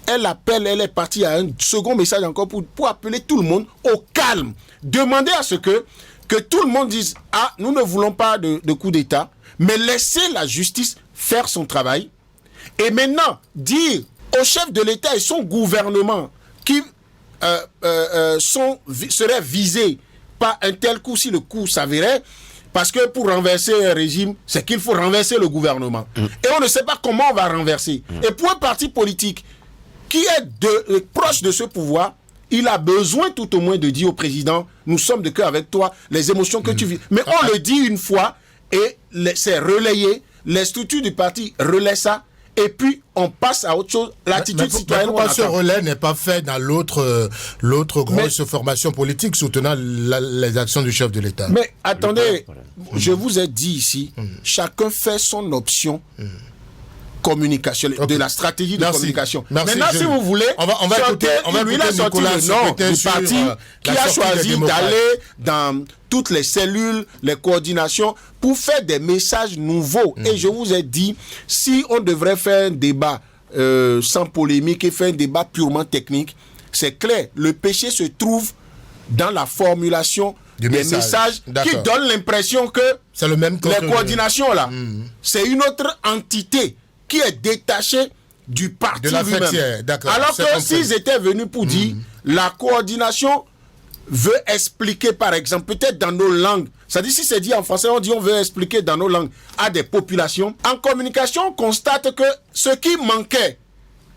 Elle est partie à un second message encore pour appeler tout le monde au calme. Demander à ce que tout le monde dise, nous ne voulons pas de coup d'État, mais laissez la justice faire son travail. Et maintenant, dire au chef de l'État et son gouvernement qui seraient visés par un tel coup, si le coup s'avérait, parce que pour renverser un régime, c'est qu'il faut renverser le gouvernement. Et on ne sait pas comment on va renverser. Et pour un parti politique qui est proche de ce pouvoir, il a besoin tout au moins de dire au président, nous sommes de cœur avec toi, les émotions que tu vis. Mais on le dit une fois et c'est relayé, les structures du parti relaient ça. Et puis, on passe à autre chose. L'attitude citoyenne... Pourquoi ce relais n'est pas fait dans l'autre grosse formation politique soutenant les actions du chef de l'État? Mais attendez, je vous ai dit ici, chacun fait son option communication, de la stratégie de communication. Maintenant, si vous voulez, on va écouter Nicolas du parti qui a choisi d'aller dans toutes les cellules, les coordinations, pour faire des messages nouveaux. Et je vous ai dit, si on devrait faire un débat sans polémique et faire un débat purement technique, c'est clair, le péché se trouve dans la formulation des messages qui donnent l'impression que c'est le même les coordinations là, c'est une autre entité qui est détachée du parti lui-même. Alors que s'ils étaient venus pour dire la coordination veut expliquer, par exemple, peut-être dans nos langues, c'est-à-dire si c'est dit en français, on dit on veut expliquer dans nos langues à des populations. En communication, on constate que ce qui manquait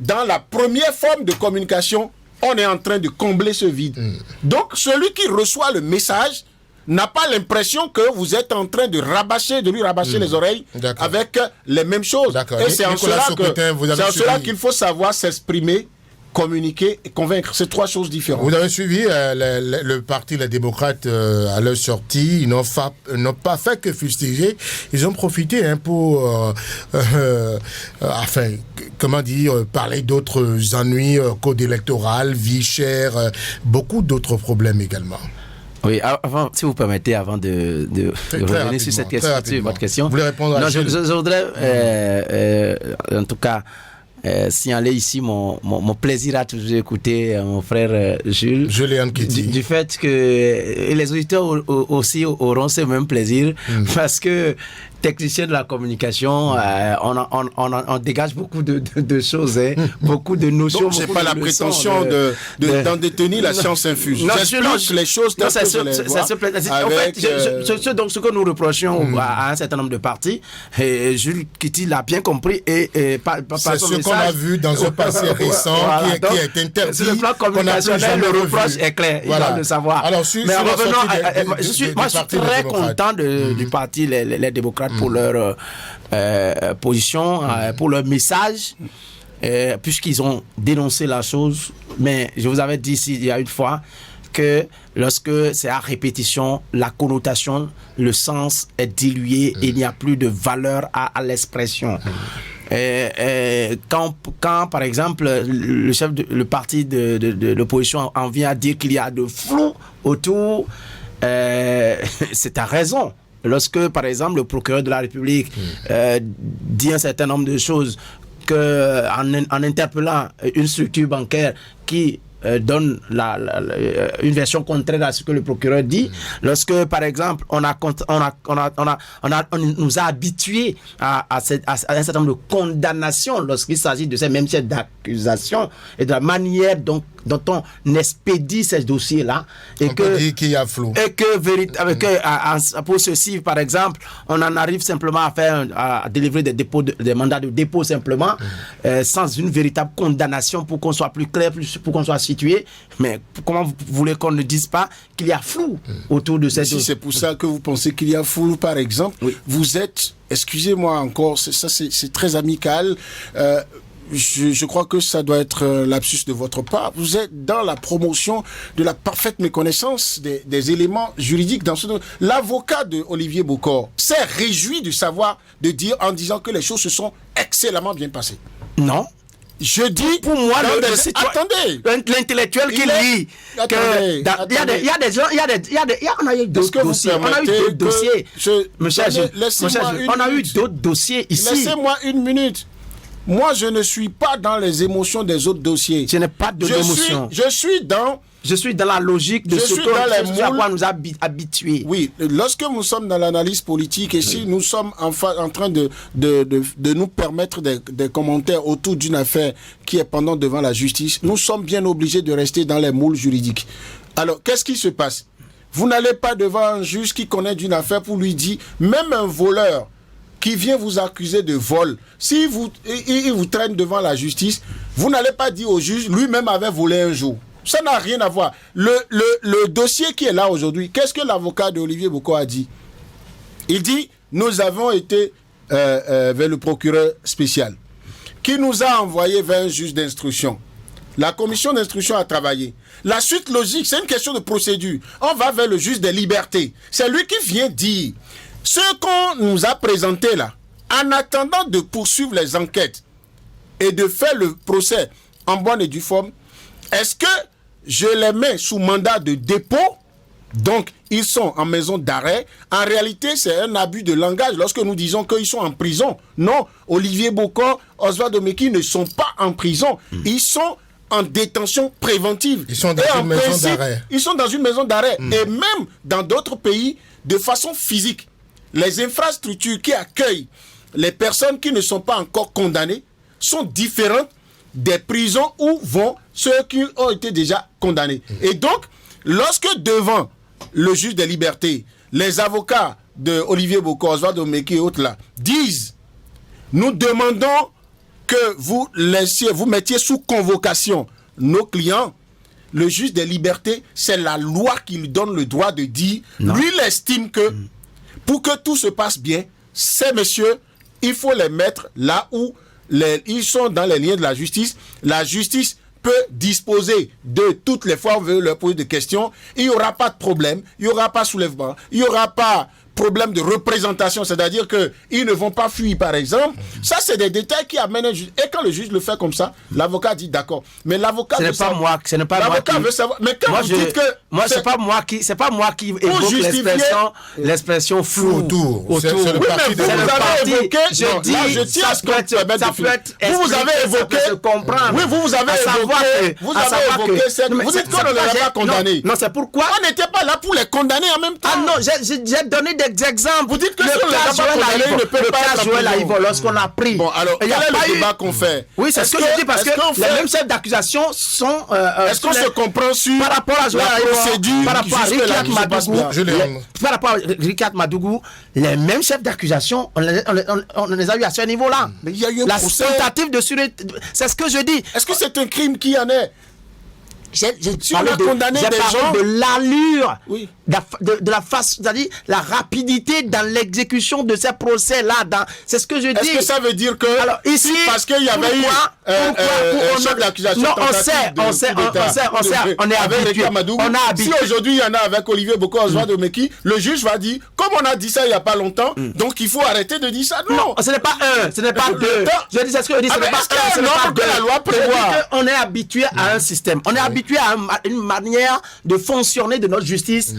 dans la première forme de communication, on est en train de combler ce vide. Donc, celui qui reçoit le message n'a pas l'impression que vous êtes en train de lui rabâcher les oreilles avec les mêmes choses. Et c'est en cela qu'il faut savoir s'exprimer, communiquer et convaincre. C'est trois choses différentes. Vous avez suivi le parti Les Démocrates à leur sortie. Ils n'ont pas fait que fustiger. Ils ont profité pour, parler d'autres ennuis, code électoral, vie chère, beaucoup d'autres problèmes également. Oui, avant, si vous permettez, avant de revenir sur cette question, sur votre question. Vous voulez répondre à je voudrais, en tout cas, signaler ici mon plaisir à toujours écouter mon frère Jules. Julien Kitty. Du fait que les auditeurs aussi auront ce même plaisir parce que technicien de la communication, on dégage beaucoup de choses, beaucoup de notions. Donc, j'ai pas la prétention d'en détenir la science infuse. J'explique les choses telles que je les vois. En fait, ce que nous reprochons à un certain nombre de partis, et Jules Kitty l'a bien compris, et c'est ce qu'on a vu dans un passé récent qui est interdit. Sur le plan communicationnel, le reproche est clair, il doit le savoir. Alors, mais revenons, je suis très content du parti les démocrates pour leur position, pour leur message, puisqu'ils ont dénoncé la chose. Mais je vous avais dit ici, il y a une fois, que lorsque c'est à répétition, la connotation, le sens est dilué et il n'y a plus de valeur à l'expression. Quand, par exemple, le parti de l'opposition en vient à dire qu'il y a de flou autour, c'est à raison. Lorsque, par exemple, le procureur de la République dit un certain nombre de choses, en interpellant une structure bancaire qui donne une version contraire à ce que le procureur dit, lorsque, par exemple, on nous a habitués à un certain nombre de condamnations lorsqu'il s'agit de ces mêmes chefs d'accusation et de la manière dont on expédie ces dossiers-là, et peut dire qu'il y a flou. Et que pour ceci, par exemple, on en arrive simplement à délivrer des mandats de dépôt simplement, sans une véritable condamnation pour qu'on soit plus clair, pour qu'on soit situé. habitués. Mais comment vous voulez qu'on ne dise pas qu'il y a flou autour de cette... Si c'est pour ça que vous pensez qu'il y a flou, par exemple, vous êtes, excusez-moi encore, c'est très amical, je crois que ça doit être lapsus de votre part. Vous êtes dans la promotion de la parfaite méconnaissance des éléments juridiques dans ce... L'avocat de Olivier Bokor s'est réjoui de savoir, de dire en disant que les choses se sont excellemment bien passées. Non. Je dis, pour moi, attendez, l'intellectuel qui lit, il y a des gens, on a eu d'autres dossiers, on a eu d'autres dossiers ici. Laissez-moi une minute. Moi, je ne suis pas dans les émotions des autres dossiers. Je n'ai pas de l'émotion. Je suis dans la logique de ce à quoi nous a habitués. Oui, lorsque nous sommes dans l'analyse politique et si nous sommes en train de nous permettre des commentaires autour d'une affaire qui est pendant devant la justice, nous sommes bien obligés de rester dans les moules juridiques. Alors, qu'est-ce qui se passe? Vous n'allez pas devant un juge qui connaît d'une affaire pour lui dire, même un voleur qui vient vous accuser de vol, si il vous traîne devant la justice, vous n'allez pas dire au juge, lui-même avait volé un jour. Ça n'a rien à voir. Le dossier qui est là aujourd'hui, qu'est-ce que l'avocat de Olivier Bokor a dit? Il dit, nous avons été vers le procureur spécial, qui nous a envoyé vers un juge d'instruction. La commission d'instruction a travaillé. La suite logique, c'est une question de procédure. On va vers le juge des libertés. C'est lui qui vient dire, ce qu'on nous a présenté là, en attendant de poursuivre les enquêtes et de faire le procès en bonne et due forme, est-ce que je les mets sous mandat de dépôt? Donc, ils sont en maison d'arrêt. En réalité, c'est un abus de langage lorsque nous disons qu'ils sont en prison. Non, Olivier Bokor, Oswald Omeki ne sont pas en prison. Ils sont en détention préventive. Ils sont dans une maison d'arrêt. Ils sont dans une maison d'arrêt. Et même dans d'autres pays, de façon physique, les infrastructures qui accueillent les personnes qui ne sont pas encore condamnées sont différentes des prisons où vont ceux qui ont été déjà condamnés. Et donc, lorsque devant le juge des libertés, les avocats de Olivier Bokor, Oswald Omeki et autres là, disent, nous demandons que vous mettiez sous convocation nos clients, le juge des libertés, c'est la loi qui lui donne le droit de dire, lui, il estime que pour que tout se passe bien, ces messieurs, il faut les mettre là où ils sont dans les liens de la justice. La justice peut disposer de toutes les fois où on veut leur poser des questions. Il n'y aura pas de problème, il n'y aura pas soulèvement, il n'y aura pas problème de représentation, c'est-à-dire qu'ils ne vont pas fuir, par exemple. Ça, c'est des détails qui amènent un juge. Et quand le juge le fait comme ça, l'avocat dit d'accord. Mais l'avocat veut savoir. Ce n'est pas moi qui... veut savoir. Mais quand vous dites que... Moi, c'est pas moi qui évoque l'expression flou autour. C'est le parti vous avez évoqué... Je tiens à ce qu'on te permette de finir. Vous avez évoqué... Oui, vous avez évoqué... Vous avez évoqué cette... Vous dites qu'on ne les a pas condamnés. Non, c'est pourquoi... On n'était pas là pour les condamner en même temps. Ah non, j'ai donné des exemples. Vous dites que le cas Joël Aïvo, lorsqu'on a pris. Bon, alors, quel est le débat qu'on fait? Oui, c'est ce que je dis, parce que les mêmes chefs d'accusation sont... Est-ce qu'on se comprend sur par rapport à Joël Aïvo, par rapport à Rikat Madougou, les mêmes chefs d'accusation, on les a eu à ce niveau-là. Mais il y a eu un procès. La tentative de sûreté, c'est ce que je dis. Est-ce que c'est un crime qui en est? J'ai parlé de l'allure, oui. de la face, c'est-à-dire la rapidité dans l'exécution de ces procès-là. C'est ce que je dis. Est-ce que ça veut dire que alors, ici, parce qu'il y avait eu un chef d'accusation, non, on sait, on est habitué. Si aujourd'hui il y en a avec Olivier Bokor, Oswald Omeki, le juge va dire, comme on a dit ça il n'y a pas longtemps, donc il faut arrêter de dire ça. Non, ce n'est pas un, ce n'est pas deux. Je dis, c'est ce que je dis, ce n'est pas un, ce n'est pas deux. La loi prévoit. On est habitué à un système. On est habitué à une manière de fonctionner de notre justice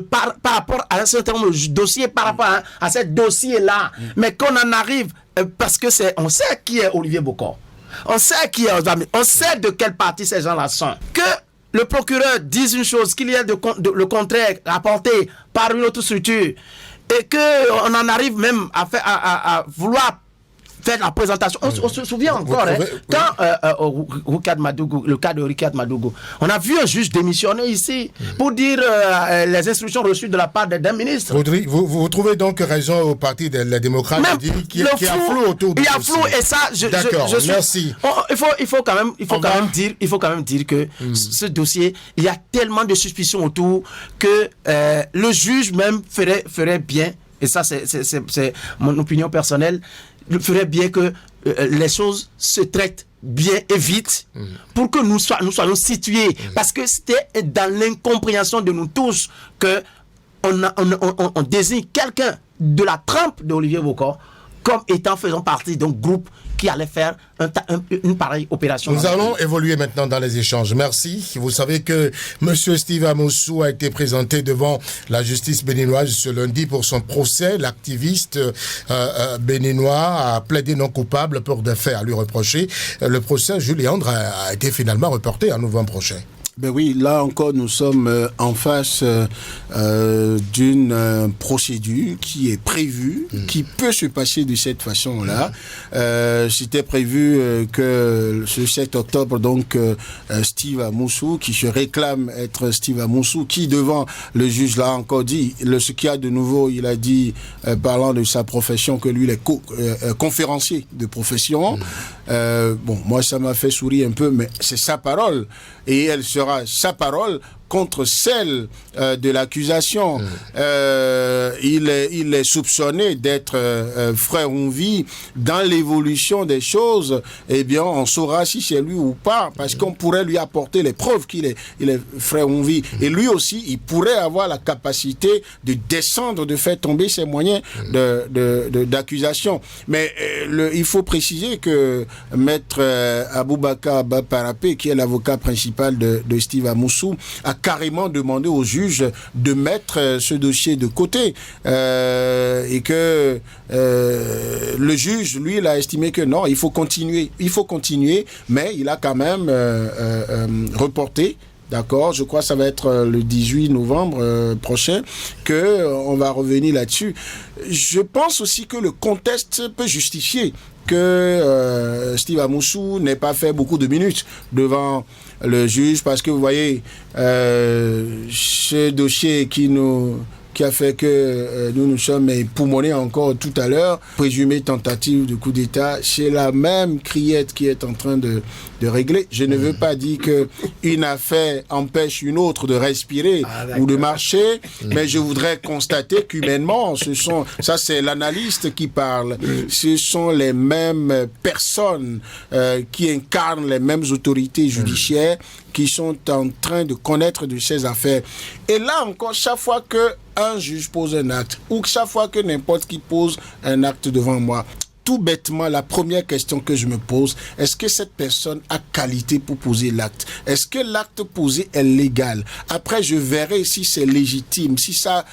par rapport à un certain nombre de dossiers, par rapport à ces dossiers-là. Mais qu'on en arrive, parce que on sait qui est Olivier Bokor. On sait qui est Oswald. On sait de quelle partie ces gens-là sont. Que le procureur dise une chose, qu'il y ait le contraire rapporté par une autre structure, et qu'on en arrive même à vouloir faire la présentation. On se souvient encore, quand Rukad Madougou, le cas de Rukad Madougou, on a vu un juge démissionner ici pour dire les instructions reçues de la part d'un ministre. Vous trouvez donc raison au Parti des démocrates qui a flou autour de ça. Il y a flou et ça, d'accord, merci. Il faut quand même dire que ce dossier, il y a tellement de suspicions autour que le juge même ferait bien, et ça c'est mon opinion personnelle, ferait bien que les choses se traitent bien et vite pour que nous soyons situés, parce que c'était dans l'incompréhension de nous tous que on désigne quelqu'un de la trempe d'Olivier Bokor comme étant faisant partie d'un groupe qui allait faire une pareille opération. Nous allons évoluer maintenant dans les échanges. Merci. Vous savez que M. Steve Amousou a été présenté devant la justice béninoise ce lundi pour son procès. L'activiste béninois a plaidé non coupable pour des faits à lui reprocher. Le procès Jules Léandre a été finalement reporté en novembre prochain. Ben oui, là encore, nous sommes en face d'une procédure qui est prévue, qui peut se passer de cette façon-là. C'était prévu que ce 7 octobre, donc, Steve Amousou, qui se réclame être Steve Amousou, qui devant le juge l'a encore dit, ce qu'il y a de nouveau, il a dit, parlant de sa profession, que lui, il est conférencier de profession. Bon, moi, ça m'a fait sourire un peu, mais c'est sa parole. Et elle sera sa parole contre celle de l'accusation. Il est soupçonné d'être frère Ounvi. Dans l'évolution des choses, eh bien, on saura si c'est lui ou pas, parce qu'on pourrait lui apporter les preuves qu'il est frère Ounvi. Et lui aussi, il pourrait avoir la capacité de descendre, de faire tomber ses moyens d'accusation. Mais il faut préciser que Maître Aboubakar Baparapé, qui est l'avocat principal de Steve Amousou, a carrément demandé au juge de mettre ce dossier de côté et que le juge, lui, il a estimé que non, il faut continuer, mais il a quand même reporté. D'accord, je crois que ça va être le 18 novembre prochain qu'on va revenir là-dessus. Je pense aussi que le contexte peut justifier que Steve Amousou n'ait pas fait beaucoup de minutes devant le juge, parce que vous voyez, ce dossier qui a fait que nous sommes époumonnés encore tout à l'heure, présumé tentative de coup d'État, c'est la même criette qui est en train de régler. Je ne veux pas dire qu'une affaire empêche une autre de respirer ou de marcher, mais je voudrais constater qu'humainement, ça c'est l'analyste qui parle, ce sont les mêmes personnes qui incarnent les mêmes autorités judiciaires qui sont en train de connaître de ces affaires. Et là encore, chaque fois qu'un juge pose un acte, ou chaque fois que n'importe qui pose un acte devant moi, tout bêtement, la première question que je me pose, est-ce que cette personne a qualité pour poser l'acte? Est-ce que l'acte posé est légal? Après, je verrai si c'est légitime, si ça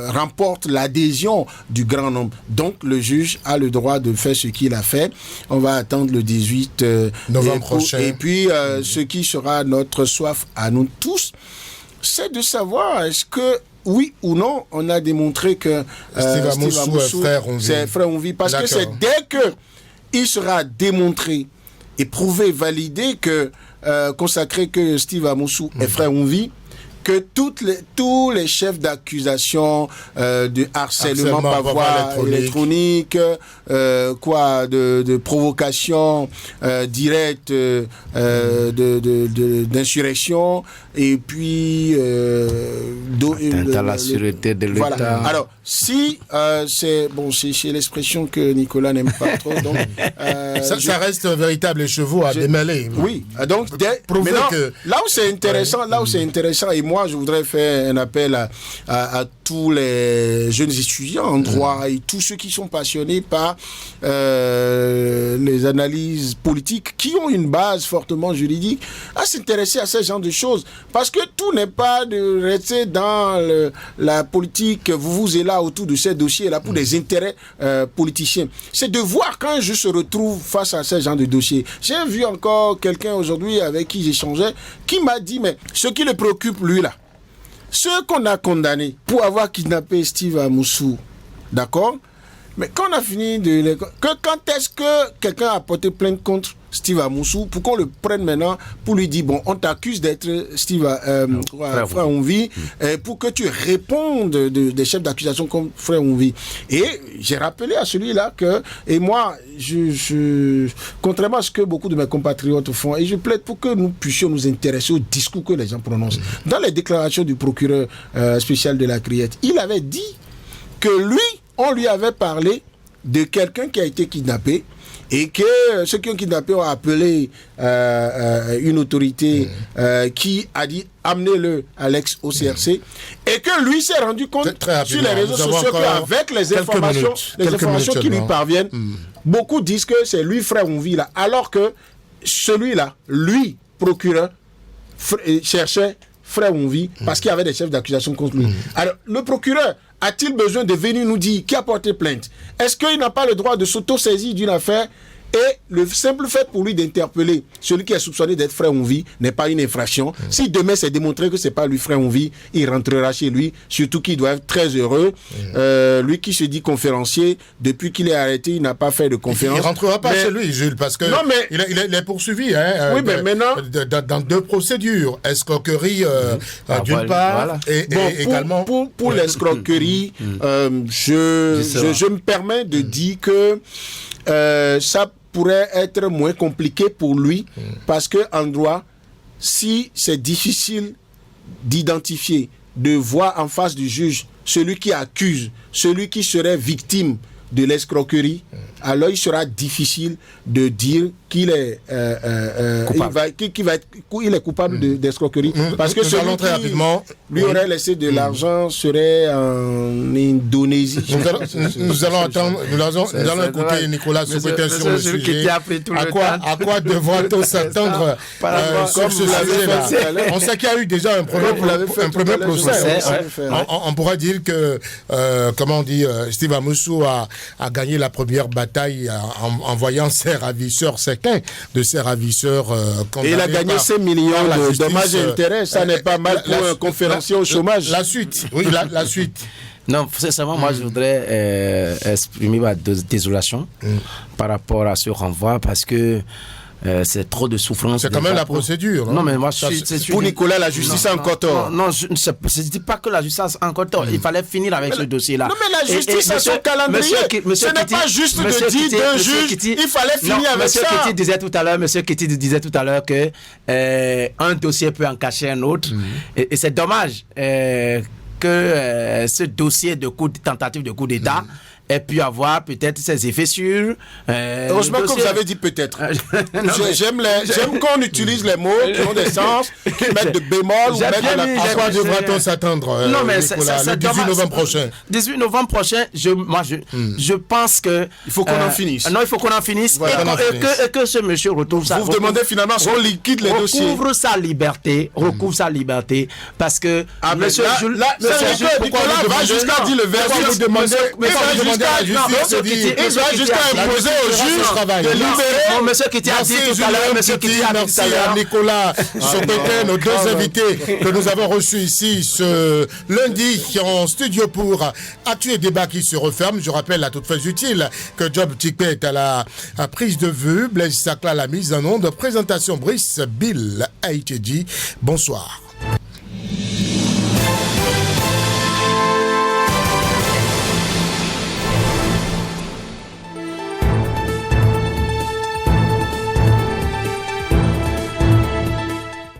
remporte l'adhésion du grand nombre. Donc, le juge a le droit de faire ce qu'il a fait. On va attendre le 18 novembre prochain. Et puis, ce qui sera notre soif à nous tous, c'est de savoir est-ce que oui ou non, on a démontré que Steve Amousou c'est frère Ounvi. Parce que c'est dès que il sera démontré et prouvé, validé que consacré que Steve Amousou est frère Ounvi, que tous les chefs d'accusation de harcèlement par voie électronique, de provocation directe, d'insurrection, et puis dans la sûreté de l'État. Voilà. Alors, si c'est l'expression que Nicolas n'aime pas trop, donc ça reste un véritable écheveau à démêler. Oui, donc là où c'est intéressant, et moi je voudrais faire un appel à tous les jeunes étudiants en droit et tous ceux qui sont passionnés par les analyses politiques, qui ont une base fortement juridique, à s'intéresser à ce genre de choses. Parce que tout n'est pas de rester dans la politique, vous et là autour de ces dossiers-là pour des intérêts politiciens. C'est de voir quand je se retrouve face à ce genre de dossiers. J'ai vu encore quelqu'un aujourd'hui avec qui j'échangeais, qui m'a dit, mais ce qui le préoccupe lui là, ceux qu'on a condamnés pour avoir kidnappé Steve Amousou, d'accord, Mais quand on a fini quand est-ce que quelqu'un a porté plainte contre Steve Amoussou pour qu'on le prenne maintenant pour lui dire, bon, on t'accuse d'être Steve Frère Ounvi, pour que tu répondes des chefs d'accusation comme Frère Ounvi. Et j'ai rappelé à celui-là que, et moi, contrairement à ce que beaucoup de mes compatriotes font, et je plaide pour que nous puissions nous intéresser au discours que les gens prononcent. Dans les déclarations du procureur spécial de la Criette, il avait dit que lui, on lui avait parlé de quelqu'un qui a été kidnappé et que ceux qui ont kidnappé ont appelé une autorité qui a dit amenez-le à l'ex-OCRC et que lui s'est rendu compte sur les réseaux sociaux qu'avec les informations qui lui parviennent, beaucoup disent que c'est lui, Frère Ounvi, là, alors que celui-là, lui, procureur, cherchait Frère Ounvi parce qu'il y avait des chefs d'accusation contre lui. Alors, le procureur a-t-il besoin de venir nous dire qui a porté plainte? Est-ce qu'il n'a pas le droit de s'auto-saisir d'une affaire? Et le simple fait pour lui d'interpeller celui qui est soupçonné d'être Frère Ounvi n'est pas une infraction. Si demain c'est démontré que c'est pas lui Frère Ounvi, il rentrera chez lui, surtout qu'il doit être très heureux. Lui qui se dit conférencier, depuis qu'il est arrêté, il n'a pas fait de conférence. Il rentrera pas chez lui, Jules, parce que il est poursuivi oui, mais maintenant dans 2 procédures. Escroquerie d'une part, et également... Pour l'escroquerie, je me permets de dire que ça pourrait être moins compliqué pour lui parce que en droit, si c'est difficile d'identifier, de voir en face du juge celui qui accuse, celui qui serait victime de l'escroquerie, alors il sera difficile de dire qu'il est il est coupable d'escroquerie parce que celui qui lui aurait laissé de l'argent serait en Indonésie. Nous allons écouter Nicolas Soukouté sur le sujet. À quoi devra-t-on s'attendre sur ce sujet-là? On sait qu'il y a eu déjà un premier procès. On pourra dire que Steve Amoussou a gagné la première bataille en voyant ses ravisseurs, certains de ses ravisseurs condamnés. Et il a gagné 5 millions de dommages et intérêts. Ça n'est pas mal pour un conférencier au chômage. La suite, oui, la suite. Non, sincèrement, moi, je voudrais exprimer ma désolation par rapport à ce renvoi parce que c'est trop de souffrance. C'est quand même la procédure. Non, mais moi, pour Nicolas, la justice a encore tort. Non, je ne dis pas que la justice a encore tort. Il fallait finir avec ce dossier-là. Non, mais la justice a son calendrier. Ce n'est pas juste de dire d'un juge, il fallait finir avec ça. Monsieur Kitty disait tout à l'heure que un dossier peut en cacher un autre. Et c'est dommage que ce dossier de tentative de coup d'État ait pu avoir peut-être ses effets sur... Heureusement que vous avez dit peut-être. J'aime qu'on utilise les mots qui ont des sens, qui mettent de bémol ou mettent de la... À quoi devra-t-on s'attendre, Nicolas, le 18 novembre prochain? 18 novembre prochain, je pense que... Il faut qu'on en finisse. Non, il faut qu'on en finisse et que ce monsieur retrouve sa... Vous demandez finalement qu'on liquide les dossiers. Recouvre sa liberté, parce que... Monsieur Jules... Nicolas va jusqu'à dire le verset. Il va jusqu'à imposer au juge de libérer. Monsieur Kitty a dit tout à l'heure. Merci à Nicolas Soukouté, nos 2 invités que nous avons reçus ici ce lundi en studio pour Actu et Débat qui se referme. Je rappelle à toutes fins utiles que Job Tikpé est à la prise de vue, Blaise Sakla à la mise en onde, présentation Brice Bill a été dit. Bonsoir.